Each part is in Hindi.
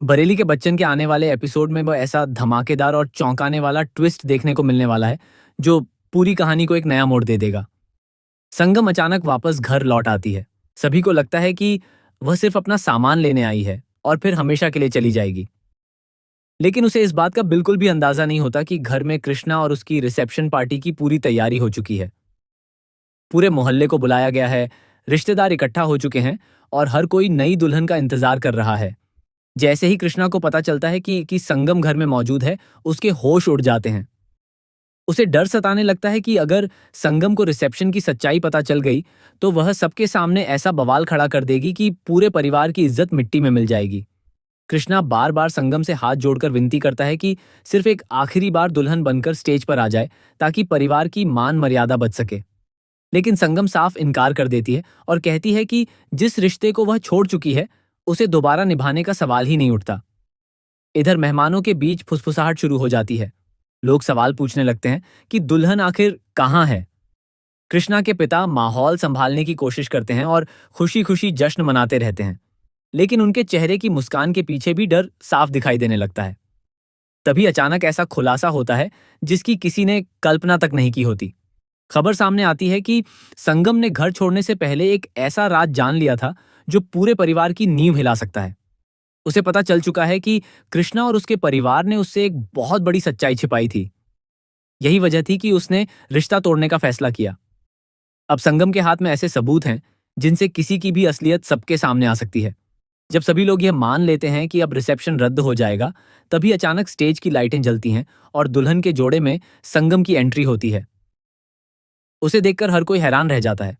बरेली के बच्चन के आने वाले एपिसोड में वो ऐसा धमाकेदार और चौंकाने वाला ट्विस्ट देखने को मिलने वाला है जो पूरी कहानी को एक नया मोड़ दे देगा। संगम अचानक वापस घर लौट आती है। सभी को लगता है कि वह सिर्फ अपना सामान लेने आई है और फिर हमेशा के लिए चली जाएगी। लेकिन उसे इस बात का बिल्कुल भी अंदाजा नहीं होता कि घर में कृष्णा और उसकी रिसेप्शन पार्टी की पूरी तैयारी हो चुकी है। पूरे मोहल्ले को बुलाया गया है, रिश्तेदार इकट्ठा हो चुके हैं और हर कोई नई दुल्हन का इंतजार कर रहा है। जैसे ही कृष्णा को पता चलता है कि संगम घर में मौजूद है, उसके होश उड़ जाते हैं। उसे डर सताने लगता है कि अगर संगम को रिसेप्शन की सच्चाई पता चल गई, तो वह सबके सामने ऐसा बवाल खड़ा कर देगी कि पूरे परिवार की इज्जत मिट्टी में मिल जाएगी। कृष्णा बार बार संगम से हाथ जोड़कर विनती करता है कि सिर्फ एक आखिरी बार दुल्हन बनकर स्टेज पर आ जाए, ताकि परिवार की मान मर्यादा बच सके। लेकिन संगम साफ इनकार कर देती है और कहती है कि जिस रिश्ते को वह छोड़ चुकी है, उसे दोबारा निभाने का सवाल ही नहीं उठता। इधर मेहमानों के बीच फुसफुसाहट शुरू हो जाती है। लोग सवाल पूछने लगते हैं कि दुल्हन आखिर कहाँ है। कृष्णा के पिता माहौल संभालने की कोशिश करते हैं और खुशी खुशी जश्न मनाते रहते हैं, लेकिन उनके चेहरे की मुस्कान के पीछे भी डर साफ दिखाई देने लगता है। तभी अचानक ऐसा खुलासा होता है जिसकी किसी ने कल्पना तक नहीं की होती। खबर सामने आती है कि संगम ने घर छोड़ने से पहले एक ऐसा राज जान लिया था जो पूरे परिवार की नींव हिला सकता है। उसे पता चल चुका है कि कृष्णा और उसके परिवार ने उससे एक बहुत बड़ी सच्चाई छिपाई थी। यही वजह थी कि उसने रिश्ता तोड़ने का फैसला किया। अब संगम के हाथ में ऐसे सबूत हैं जिनसे किसी की भी असलियत सबके सामने आ सकती है। जब सभी लोग यह मान लेते हैं कि अब रिसेप्शन रद्द हो जाएगा, तभी अचानक स्टेज की लाइटें जलती हैं और दुल्हन के जोड़े में संगम की एंट्री होती है। उसे देखकर हर कोई हैरान रह जाता है।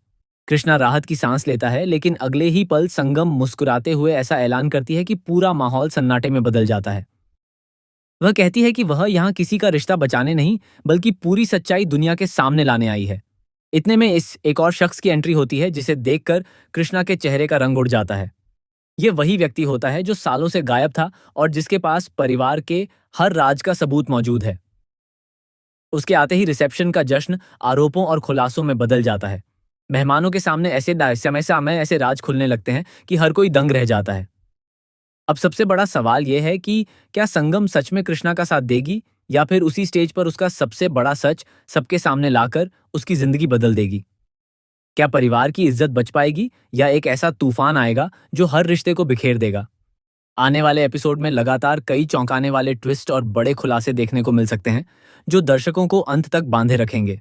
कृष्णा राहत की सांस लेता है, लेकिन अगले ही पल संगम मुस्कुराते हुए ऐसा ऐलान करती है कि पूरा माहौल सन्नाटे में बदल जाता है। वह कहती है कि वह यहाँ किसी का रिश्ता बचाने नहीं, बल्कि पूरी सच्चाई दुनिया के सामने लाने आई है। इतने में इस एक और शख्स की एंट्री होती है जिसे देखकर कृष्णा के चेहरे का रंग उड़ जाता है। ये वही व्यक्ति होता है जो सालों से गायब था और जिसके पास परिवार के हर राज का सबूत मौजूद है। उसके आते ही रिसेप्शन का जश्न आरोपों और खुलासों में बदल जाता है। मेहमानों के सामने समय समय ऐसे राज खुलने लगते हैं कि हर कोई दंग रह जाता है। अब सबसे बड़ा सवाल यह है कि क्या संगम सच में कृष्णा का साथ देगी, या फिर उसी स्टेज पर उसका सबसे बड़ा सच सबके सामने लाकर उसकी जिंदगी बदल देगी। क्या परिवार की इज्जत बच पाएगी, या एक ऐसा तूफान आएगा जो हर रिश्ते को बिखेर देगा। आने वाले एपिसोड में लगातार कई चौंकाने वाले ट्विस्ट और बड़े खुलासे देखने को मिल सकते हैं जो दर्शकों को अंत तक बांधे रखेंगे।